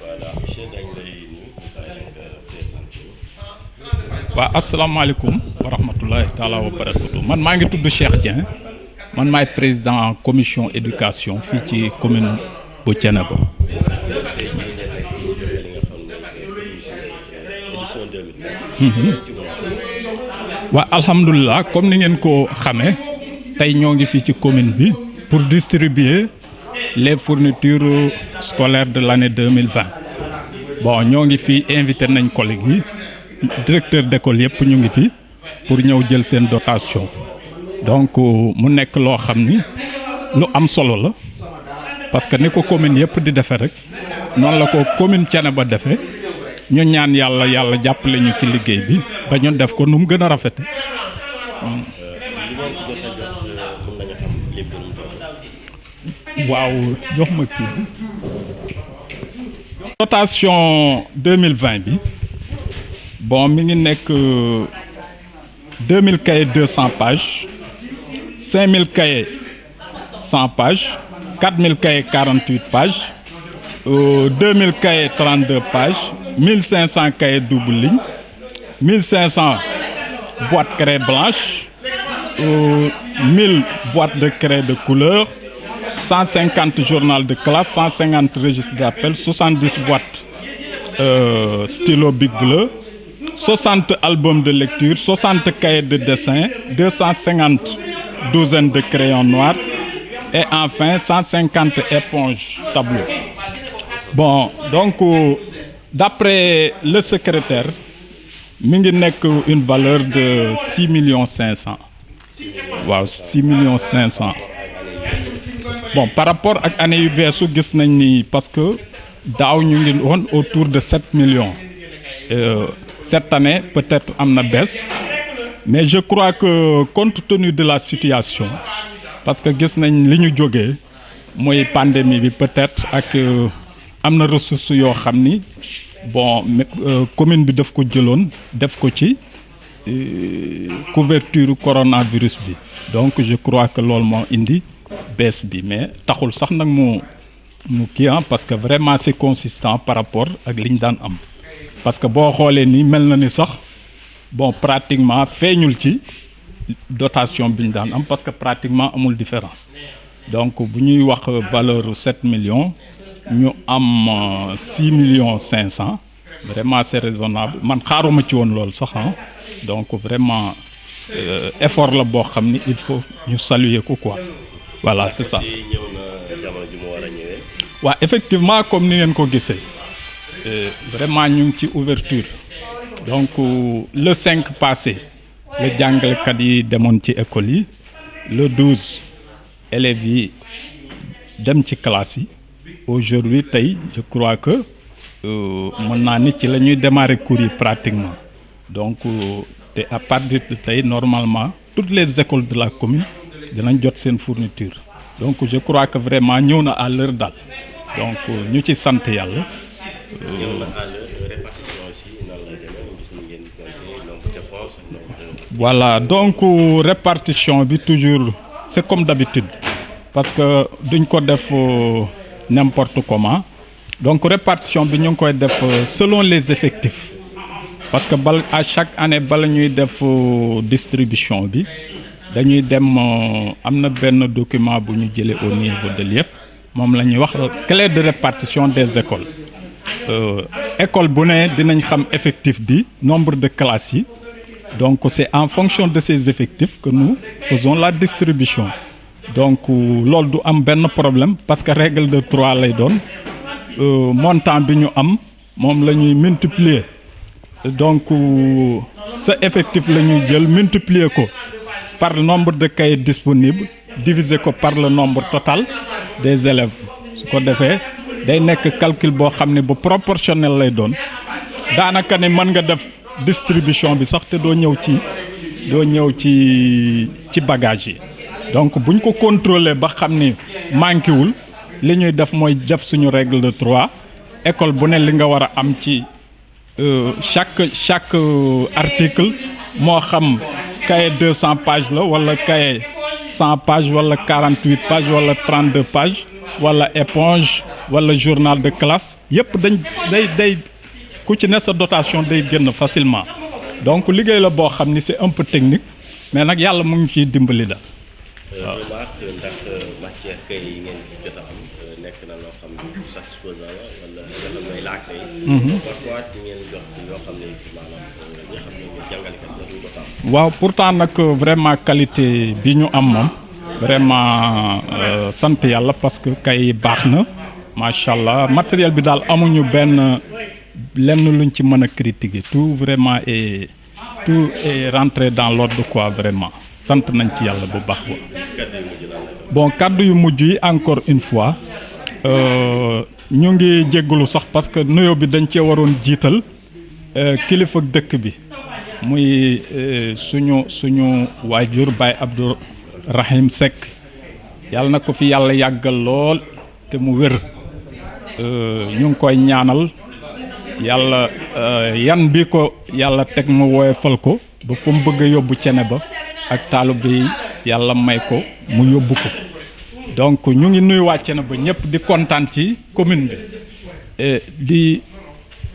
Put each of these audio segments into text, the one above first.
voilà monsieur dañ lay nuyu nga présenté. waaw asalaamaaleykum wa rahmatulahi taala wa barakatu man maa ngi tudd Cheikh Dieng man maay président commission éducation fii ci commune bu Thiénaba. tey jii ngeen nekk ñu joxe li nga xam ne édition 2020. waaw alhamdulilah comme ni ngeen ko xamee tey ñoo ngi fii ci commune bi pour distribuer les fournitures scolaires de l'année 2020 bon ñoo ngi fii invité nañ collègues yi directeur d'école yëpp ñu ngi fi pour ñëw jël seen dotation donc mu nekk loo xam ni lu am solo la parce que ni ko commune yëpp di defee rek noonu la ko commune Thiénaba defee ñu ñaan yàlla jàppale ñu ci liggéey bi ba ñu def ko nu mu gën a rafete li ngeen ci jot a jot mën nañu xam lim bi nu mu toll. waaw jox ma kii bi dotation 2020 bi bon mi ngi nekk 2000 cahiers 200 pages 5000 cahiers 100 pages 4000 cahiers 48 pages 2000 cahiers 32 pages 1500 cahiers double ligne 1500 boîtes craie blanche 1000 boîtes de craie de couleur 150 journal de classe 150 registres d'appel 70 boîtes stylo Bic bleu 60 albums de lecture 60 cahiers de dessin 250 douzaines de crayons noirs et enfin 150 éponges tableau. Bon donc d'après le secrétaire mi ngi nekk une valeur de 6 millions 500 waaw 6 millions 500 bon par rapport ak année yu beesu gis nañ ni parce que daaw ñu ngi woon autour de 7 millions cette année peut-être am na baisse mais je crois que compte tenu de la situation parce que gis nañ li ñu jógee mooy pandémie bi peut-être ak am na ressources yoo xam ni bon commune bi daf ko jëloon def ko ci couverture coronavirus bi donc je crois que loolu moo indi baisse bi mais taxul sax nag mu kii parce que vraiment c'est consistant par rapport ak li ñu daan am parce que boo xoolee ni mel na ni sax bon pratiquement feeñul ci dotation bi ñu daan am parce que pratiquement amul différence donc bu ñuy wax valeur 7 millions ñu am 6 millions 500 vraiment c'est raisonnable man xaaruma ci woon loolu sax donc vraiment effort la boo xam ni il faut ñu saluer ko quoi voilà c'est ça. ñëw na jamono ju mu war a ñëwee. waaw effectivement comme ni ngeen ko gisee vraiment ñu ngi ci ouverture donc le 5 passé la jàngalekat yi demoon ci école yi le 12 élèves yi dem ci classe yi aujourd'hui tey je crois que mën naa ni ci la ñuy démarrer cours yi pratiquement donc te à partir de tey normalement toutes les écoles de la commune dinañ jot seen fourniture donc je crois que vraiment ñëw na à l'heure daal donc ñu ci sant yàlla. ñëw na à l'heure répartition aussi nan la demee gis ngeen nombre de postes voilà donc répartition bi toujours c'est comme d'habitude parce que duñ ko def n'importe comment donc répartition bi ñu ngi koy def selon les effectifs parce que à chaque année bala ñuy def distribution bi dañuy dem am na benn document bu ñu jëlee au niveau de l'IEF moom la ñuy wax clé de répartition des écoles école bu ne dinañ xam effectif bi nombre de classes yi donc c'est en fonction de ces effectifs que nous faisons la distribution donc loolu du am benn problème parce que règle de 3 lay doon montant bi ñu am moom la ñuy multiplier donc sa effectif la ñuy jël multiplier ko par le nombre de cahiers disponibles diviser ko par le nombre total des élèves su ko defee day nekk calcul boo xam ne bu proportionnel lay doon daanaka ne mën nga def distribution bi sax te doo ñëw ci bagage yi donc buñ ko contrôler ba xam ni manqué wul li ñuy def mooy def suñu règle de 3 école bu ne li nga war a am ci chaque article moo xam cahier 200 pages la wala cahier 100 pages wala 48 pages wala 32 pages wala éponge wala journal de classe yëpp dañ day ku ci ne sa dotation day génn facilement donc liggéey la boo xam ni c'est un peu technique mais nag yàlla mu ngi ciy dimbali da waaw ndax matière kay yi ngeen jot a am nekk na loo xam ne satisfaisant la wala nga xam ne laajte yi. parfois di ngeen jox yoo xam ne maanaam ñi xam ne ñooy jàngalekat yi ko am. waaw pourtant nag vraiment qualité bi ñu am moom vraiment sant yàlla parce que kay baax na macha allah matériel bi daal amuñu benn lenn luñ ci mën a critiquer tout vraiment tout est rentré dans l'ordre quoi vraiment. sant nañ ci yàlla bu baax ba bon kàddu yu mujj yi encore une fois ñu ngi jéggalu sax parce que nuyoo bi dañ cee waroon jiital kilifa dëkk bi muy suñu waajur Baye Abdou Rahim Seck yàlla na ko fi yàlla yàggal lool te mu wér ñu ngi koy ñaanal yàlla yan bi ko yàlla teg mu woyofal ko ba fu mu bëgg a yóbbu cene ba ak taalibe yi yàlla may ko mu yóbbu ko donc ñu ngi nuyu wàcce na ba ñëpp di kontaan ci commune bi di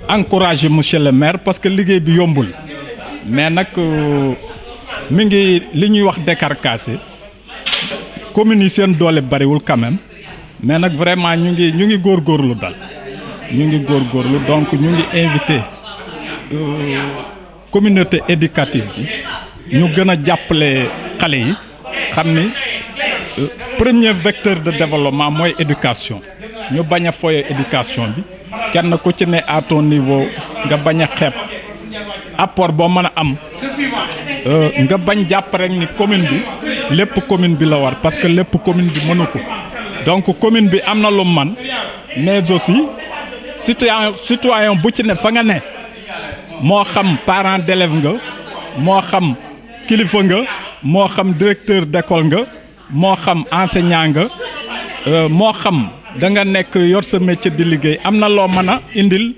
encourager monsieur le maire parce que liggéey bi yombul mais nag mi ngi li ñuy wax décarcassé commune yi seen doole bariwul quand même mais nag vraiment ñu ngi góorgóorlu dal ñu ngi góorgóorlu donc ñu ngi invité communauté éducative bi ñu gën a jàppale xale yi xam ni premier vecteur de développement mooy éducation ñu bañ a foye éducation bi kenn ku ci ne à ton niveau nga bañ a xeeb apport boo mën a am nga bañ jàpp rek ni commune bi lépp commune bi la war parce que lépp commune bi mënu ko donc commune bi am na lu man mais aussi citoyen bu ci ne fa nga ne moo xam parent d'élève nga moo xam kilifa nga moo xam directeur d'école nga moo xam enseignant nga moo xam da nga nekk yor sa métier di liggéey am na loo mën a indil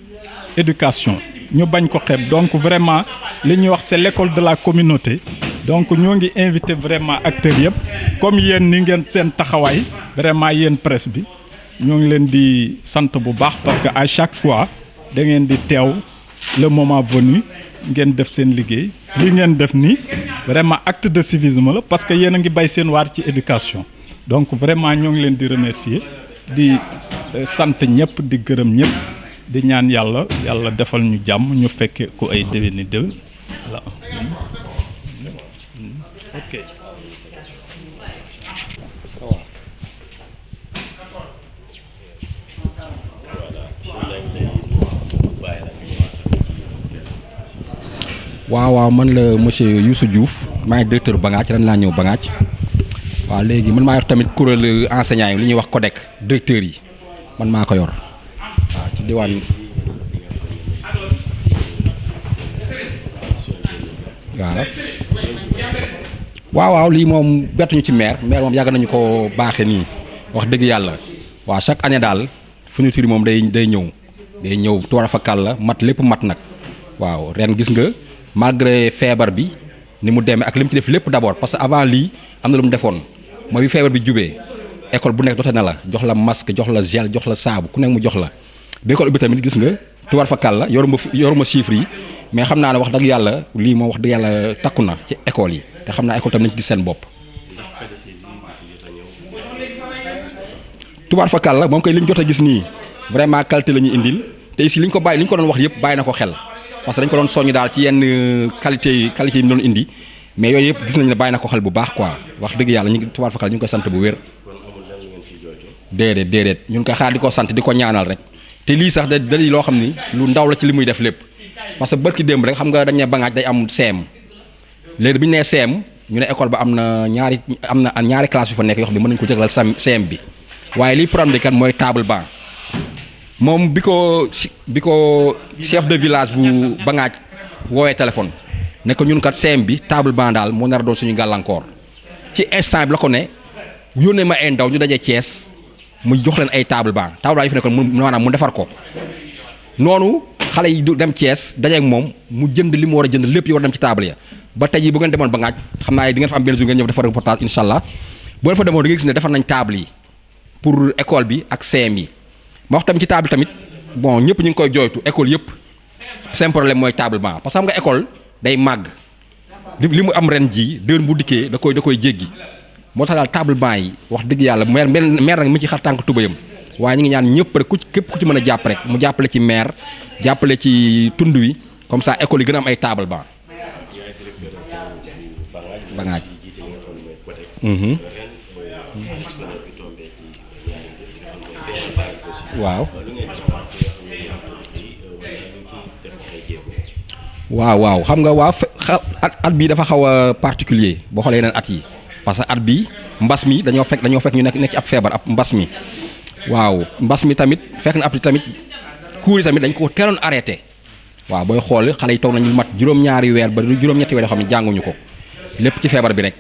éducation ñu bañ ko xeeb donc vraiment li ñuy wax c'est l'école de la communauté donc ñoo ngi invité vraiment acteurs yëpp comme yéen ni ngeen seen taxawaay vraiment yéen presse bi ñoo ngi leen di sant bu baax parce que à chaque fois da ngeen di teew le moment venu ngeen def seen liggéey li ngeen def nii vraiment acte de civisme la parce que yéen a ngi bay seen waar ci éducation donc vraiment ñoo ngi leen di remercier di sant ñëpp di gërëm ñëpp di ñaan yàlla defal ñu jàmm ñu fekke ko ay déwéni déwén voilà. Ok. waaw man la monsieur Youssou Diouf maay directeur Bangaaj ren laa ñëw Bangaaj waaw léegi man maa yor tamit kuréel enseignants yi li ñuy wax CODEC directeur yi man maa ko yor waaw ci diwaan waaw lii moom bettuñu ci maire moom yàgg nañu ko baaxee nii wax dëgg yàlla waaw chaque année daal fourniture yi moom day ñëw tuwar fa kàll la mat lépp mat nag waaw ren gis nga malgré feebar bi ni mu demee ak li mu ci def lépp d'abord parce que avant lii am na lu mu defoon mooy bi feebar bi jubee école bu nekk dote na la jox la masque jox la gel jox la saabu ku nekk mu jox la bi école ubbi tamit gis nga tuwar fa kàll la yoruma chiffres yi mais xam naa ne wax dëgg yàlla lii moom wax dëgg yàlla takku na ci école yi te xam naa école tamit nañ ci gis seen bopp tubaar fa kàll la moom koy li ñu jot a gis nii vraiment qualité la ñu indil te ici li ñu ko doon wax yëpp bàyyi na ko xel parce que dañ ko doon soññ daal ci yenn qualité yi mu doon indi mais yooyu yëpp gis nañu ne bàyyi na ko xel bu baax quoi wax dëgg yàlla ñu ngi tubaar fa kàll ñu ngi koy sant bu wér déedéet ñu ngi koy xaar di ko sant di ko ñaanal rek te lii sax da di loo xam ni lu ndaw la ci li muy def lépp parce que barki démb rek xam nga dañ ne Bangaaj day am CM léegi bi ñu nee CM ñu ne école ba am na ñaari classe yu fa nekk yoo xam ne mën nañu ko jëglal CM bi waaye liy problème bi kat mooy table banc moom bi ko chef de village bu Bangaaj woowee téléphone ne ko ñun kat CM bi table banc daal moo nar a doon suñu gàllankoor ci instant bi la ko ne yónnee ma ay ndaw ñu daje Thiès mu jox leen ay table banc yi fi nekkoon maanaam mu defar ko noonu xale yi du dem Thiès daje ak moom mu jënd li mu war a jënd lépp yi war a dem ci table ya ba tey jii bu ngeen demoon Bangaaj xam naa di ngeen fa am benn jour ngeen ñëw defar reportage incha allah boo fa demoon da nga gis ne defar nañ table yi pour école bi ak CM yi ma wax tamit ci table tamit bon ñëpp ñu ngi koy jooytu école yëpp seen problème mooy table banc parce que xam nga école day màgg li mu am ren jii déwén bu dikkee da koy jéggi moo tax daal table banc yi wax dëgg yàlla maire nag mu ci xar tànk tubayam waaye ñu ngi ñaan ñëpp rek képp ku ci mën a jàpp rek mu jàppale ci maire jàppale ci tund wi comme ça école yi gën a am ay table banc bangaaj waaw xam nga at bi dafa xaw a particulier boo xoolee yeneen at yi parce que at bi mbas mi dañoo fekk ñu nekk ci ab feebar ab mbas mi waaw mbas mi tamit fekk na ab tamit cours yi tamit dañ ko teeloon arrêté waaw booy xool xale yi toog nañu mat juróom-ñaari weer ba juróom-ñetti weer yoo xam ne jànguñu ko lépp ci feebar bi rek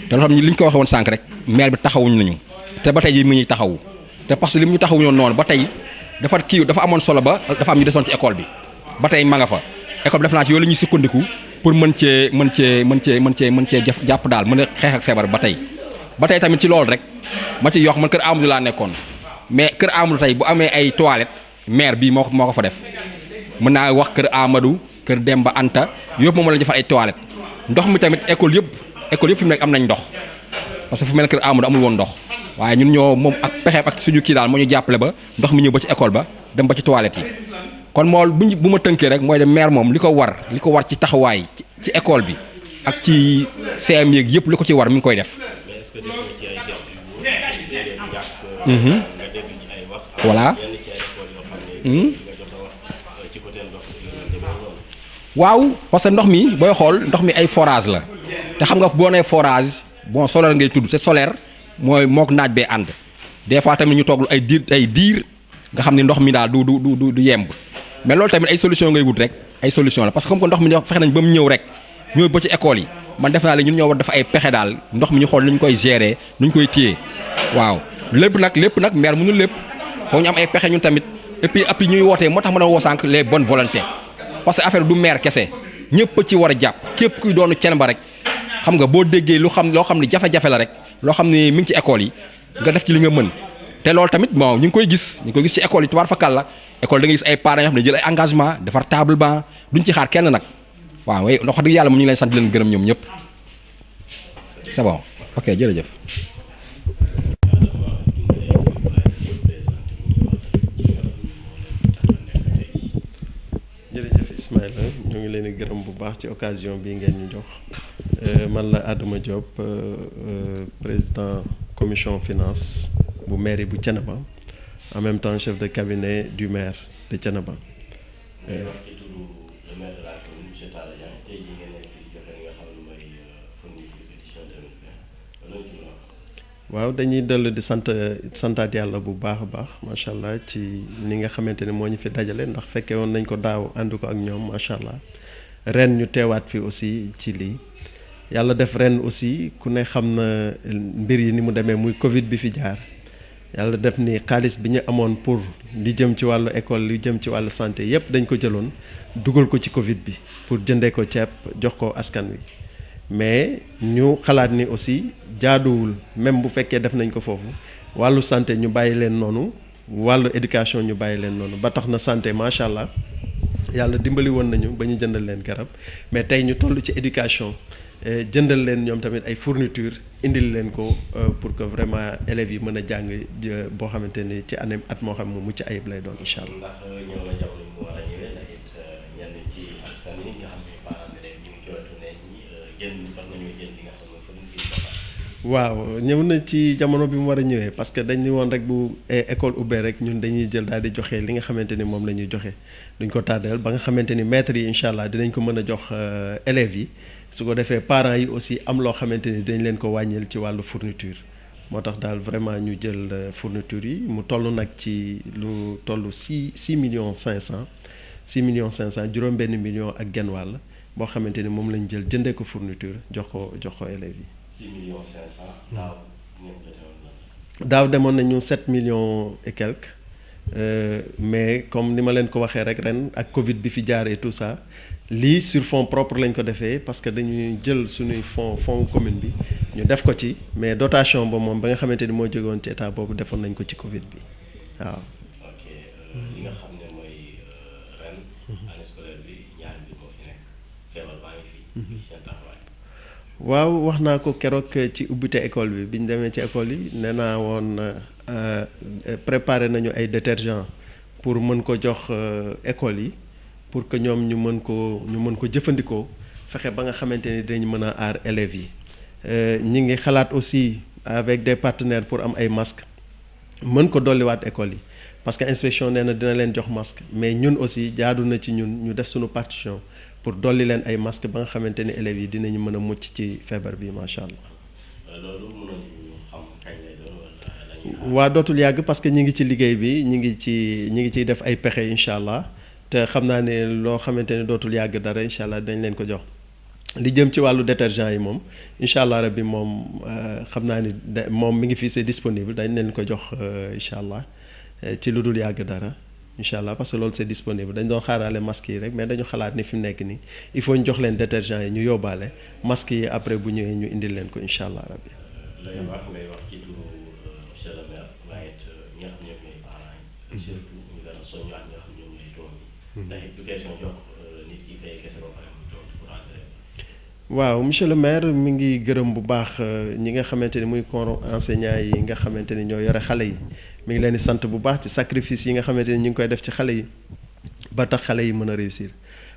te loo xam ne li ñu ko waxee woon sànq rek maire bi taxawuñu nañu te ba tey jii mu ñuy taxawu te parce que li mu ñu taxawuñoon noonu ba tey dafa amoon solo ba dafa am ñu desoon ci école bi ba tey ma nga fa école bi def naa ci yooyu la ñuy sukkandiku pour mën cee jàpp daal mën a xeex ak feebar ba tey tamit ci loolu rek ma ci yokk man kër Amadou laa nekkoon mais kër Amadou tey bu amee ay toilettes maire bii moo ko fa def mën naa wax kër Amadou kër Demba Anta yëpp moom la defal ay toilettes ndox mi tamit école yëpp fi mu nekk am nañ ndox parce que fu mel ne kër Amadou amul woon ndox waaye ñun ñoo moom ak pexeem ak suñu kii daal moo ñu jàppale ba ndox mi ñëw ba ci école ba dem ba ci toilettes yi kon mool bu ma tënkee rek mooy de maire moom li ko war ci taxawaay ci école bi ak ci CM yeeg yëpp li ko ci war mi ngi koy def. voilà. waaw parce que ndox mi booy xool ndox mi ay forage la te xam nga boo nee forage bon solaire ngay tudd te solaire mooy mook naaj bee ànd des fois tamit ñu toog ay diir nga xam ne ndox mi daal du yemb mais loolu tamit ay solution ngay wut rek ay solution la parce que comme que ndox mi fexe nañ ba mu ñëw rek ñëw ba ci école yi man def naa la ñun ñoo war def ay pexe daal ndox mi ñu xool nu ñu koy gérer nu ñu koy téye waaw lépp nag maire mënul lépp foo ñu am ay pexe ñun tamit et puis ñuy wootee moo tax mën a woo sànq les bonnes volontés parce que affaire du maire kese ñëpp ci war a jàpp képp kuy doonu Thiénaba rek xam nga boo déggee loo xam ne jafe-jafe la rek loo xam ne mi ngi ci école yi nga def ci li nga mën te loolu tamit bon ñu ngi koy gis ci école yi tubaar fakal la école da ngay gis ay parents yoo xam ne jël ay engagement defar table banc duñ ci xaar kenn nag waaw wax dëgg yàlla mu ñu ngi leen sant di leen gërëm ñoom ñëpp c'est bon ok jërëjëf. jërëjëf Ismaïla ñu ngi leen di gërëm bu baax ci occasion bi ngeen ñu jox man la Adama Diop président commission finance bu mairie bu Thiénaba en même temps chef de cabinet du maire de Thiénaba. waaw dañuy dellu di santaat yàlla bu baax a baax macha allah ci ni nga xamante ni moo ñu fi dajale ndax fekkee woon nañ ko daaw ànd ko ak ñoom macha allah ren ñu teewaat fi aussi ci lii yàlla def ren aussi ku ne xam na mbir yi ni mu demee muy Covid bi fi jaar yàlla def ni xaalis bi ñu amoon pour li jëm ci wàllu école li jëm ci wàllu santé yépp dañ ko jëloon dugal ko ci Covid bi pour jëndee ko ceeb jox ko askan wi. mais ñu xalaat ni aussi jaaduwul même bu fekkee def nañ ko foofu wàllu santé ñu bàyyi leen noonu wàllu éducation ñu bàyyi leen noonu ba tax na santé macha allah yàlla dimbali woon nañu ba ñu jëndal leen garab mais tey ñu toll ci éducation jëndal leen ñoom tamit ay fourniture indil leen ko pour que vraiment élèves yi mën a jàng boo xamante ni ci année at moo xam mu mucc ayib lay doon incha allah. waaw ñëw na ci jamono bi mu war a ñëwee parce que dañ ni woon rek bu école ubbee rek ñun dañuy jël daal di joxe li nga xamante ni moom la ñuy joxe duñ ko tàddeel ba nga xamante ni maîtres yi incha allah dinañ ko mën a jox élèves yi su ko defee parents yi aussi am loo xamante ni dañ leen ko wàññil ci wàllu fourniture moo tax daal vraiment ñu jël fourniture yi mu toll nag ci lu toll 6 millions 500 juróom-benn million ak genn wàll boo xamante ni moom lañ jël jëndee ko fourniture jox ko élèves yi. 6 millions 500 daaw demoon nañu 7 millions et quelques mais comme ni ma leen ko waxee rek ren ak Covid bi fi jaaree tout ça lii sur fonds propre lañ ko defee parce que dañuy jël suñuy fonds commune bi ñu def ko ci mais dotation ba moom ba nga xamante ni moo jógewoon ci état boobu defoon nañ ko ci Covid bi waaw. ok li nga xam ne mooy ren année scolaire bi ñaar bi moo fi nekk feebar baa ngi fi. seen taxawaay. waaw wax naa ko keroog ci ubbite école bi bi ñu demee ci école yi nee naa woon préparé nañu ay détergents pour mën ko jox école yi pour que ñoom ñu mën ko jëfandikoo fexe ba nga xamante ni dañu mën a aar élèves yi ñi ngi xalaat aussi avec des partenaires pour am ay masques mën ko dolliwaat école yi parce que inspection nee na dina leen jox masque mais ñun aussi jaadu na ci ñun ñu def suñu partition pour dolli leen ay masques ba nga xamante ni élèves yi dinañu mën a mucc ci feebar bi macha allah. loolu mënuñu xam kañ lay doon wala waa dootul yàgg parce que ñi ngi ci liggéey bi ñi ngi ciy def ay pexe incha allah te xam naa ne loo xamante ne dootul yàgg dara incha allah dañ leen ko jox li jëm ci wàllu détergent yi moom incha allah rabbi moom xam naa ni moom mi ngi fii c'est disponible dañ leen ko jox incha allah ci lu dul yàgg dara incha allah parce que loolu c'est disponible dañ doon xaaraale masques yi rek mais dañu xalaat ni fi mu nekk nii il faut ñu jox leen détergent yi ñu yóbbaale masques yi après bu ñëwee ñu indil leen ko incha allah rabbi. lay wax ci turu monsieur le maire waaye it ñi nga xam ñoom ñooy parents yi surtout ñu gën a soññaat ñi nga xam ñoom ñooy doom yi ndax it du question jox nit ki kay kese ba pare mu toog pour waaw monsieur le maire mi ngi gërëm bu baax ñi nga xamante ni muy corps enseignant yi nga xamante ni ñoo yore xale yi mi ngi leen di sant bu baax ci sacrifice yi nga xamante ni ñu ngi koy def ci xale yi ba tax xale yi mën a réussir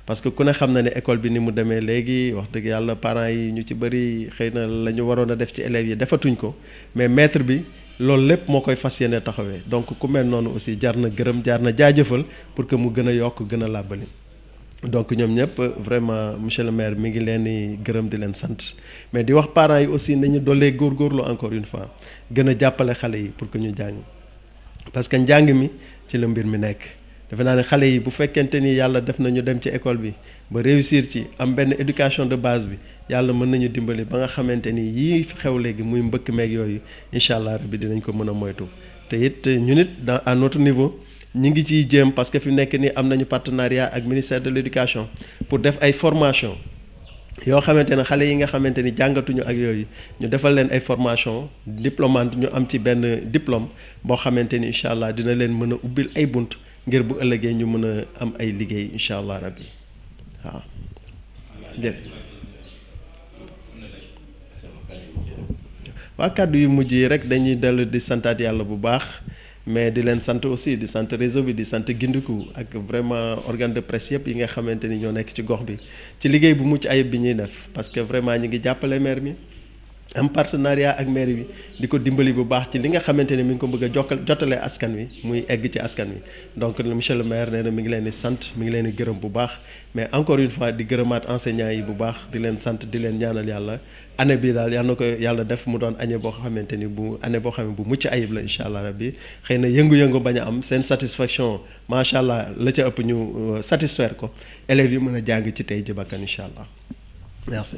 parce que ku ne xam na ne école bi ni mu demee léegi wax dëgg yàlla parents yi ñu ci bëri xëy na la ñu waroon a def ci élèves yi defatuñ ko mais maître bi loolu lépp moo koy fas yéene taxawee donc ku mel noonu aussi jar na gërëm jar na jaajëfal pour que mu gën a yokk gën a làbbali donc ñoom ñëpp vraiment monsieur le maire mi ngi leen di gërëm di leen sant mais di wax parents yi aussi nañu dollee góorgóorlu encore une fois gën a jàppale xale yi pour que ñu jàng parce que njàng mi ci la mbir mi nekk defe naa ne xale yi bu fekkente ni yàlla def na ñu dem ci école bi ba réussir ci am benn éducation de base bi yàlla mën nañu dimbali ba nga xamante ni yii xew léegi muy mbëkk meeg yooyu incha allah rabbi dinañ ko mën a moytu te it ñu nit dans à notre niveau ñi ngi ciy jéem parce que fi nekk nii am nañu partenariat ak ministère de l'éducation pour def ay formation yoo xamante ne xale yi nga xamante ni jàngatuñu ak yooyu ñu defal leen ay formation diplômante ñu am ci benn diplôme boo xamante ni incha allah dina leen mën a ubbil ay bunt ngir bu ëllëgee ñu mën a am ay liggéey incha allah rabbi waaw. waa kàddu yu mujj yi rek dañuy dellu di santaat yàlla bu baax mais di leen sant aussi di sant réseau bi di sant gindiku ak vraiment organe de presse yëpp yi nga xamante ni ñoo nekk ci gox bi ci liggéey bu mucc ayib bi ñuy def parce que vraiment ñi ngi jàppale maire mi am partenariat ak maire bi di ko dimbali bu baax ci li nga xamante ni mi ngi ko bëgg a jotale askan wi muy egg ci askan wi donc monsieur le maire nee na mi ngi leen di sant mi ngi leen di gërëm bu baax mais encore une fois di gërëmaat enseignants yi bu baax di leen sant di leen ñaanal yàlla année bi daal yal na ko yàlla def mu doon année boo xamante ni bu année boo xam ne bu mucc ayib la incha allah rabbi xëy na yëngu-yëngu bañ a am seen satisfaction macha allah la ca ëpp ñu satisfaire ko élèves yi mën a jàng ci tey ji bakkan incha allah merci.